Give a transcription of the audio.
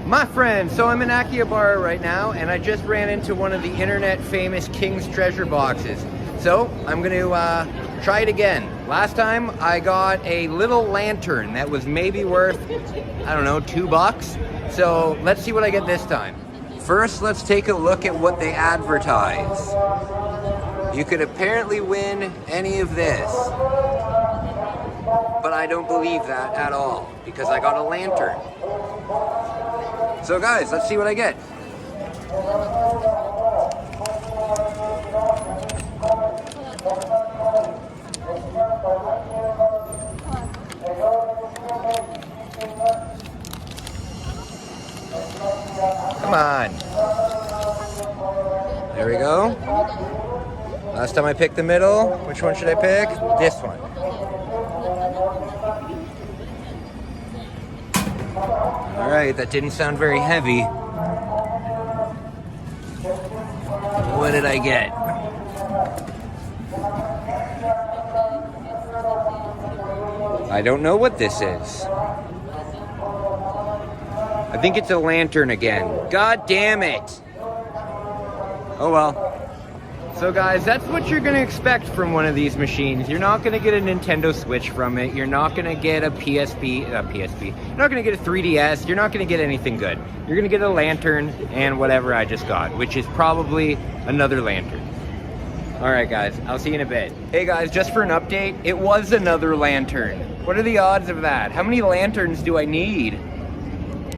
My friend, so I'm in Akihabara right now, and I just ran into one of the internet famous King's treasure boxes. So I'm gonna try it again. Last time I got a little lantern that was maybe worth, I don't know, $2. So let's see what I get this time. First, let's take a look at what they advertise. You could apparently win any of this, but I don't believe that at all because I got a lantern. So guys, let's see what I get. Come on. There we go. Last time I picked the middle. Which one should I pick? This one. All right, that didn't sound very heavy. What did I get? I don't know what this is. I think it's a lantern again. God damn it. Oh well. So guys, that's what you're gonna expect from one of these machines. You're not gonna get a Nintendo Switch from it. You're not gonna get a PSP. You're not gonna get a 3DS. You're not gonna get anything good. You're gonna get a lantern and whatever I just got, which is probably another lantern. All right, guys, I'll see you in a bit. Hey guys, just for an update, it was another lantern. What are the odds of that? How many lanterns do I need?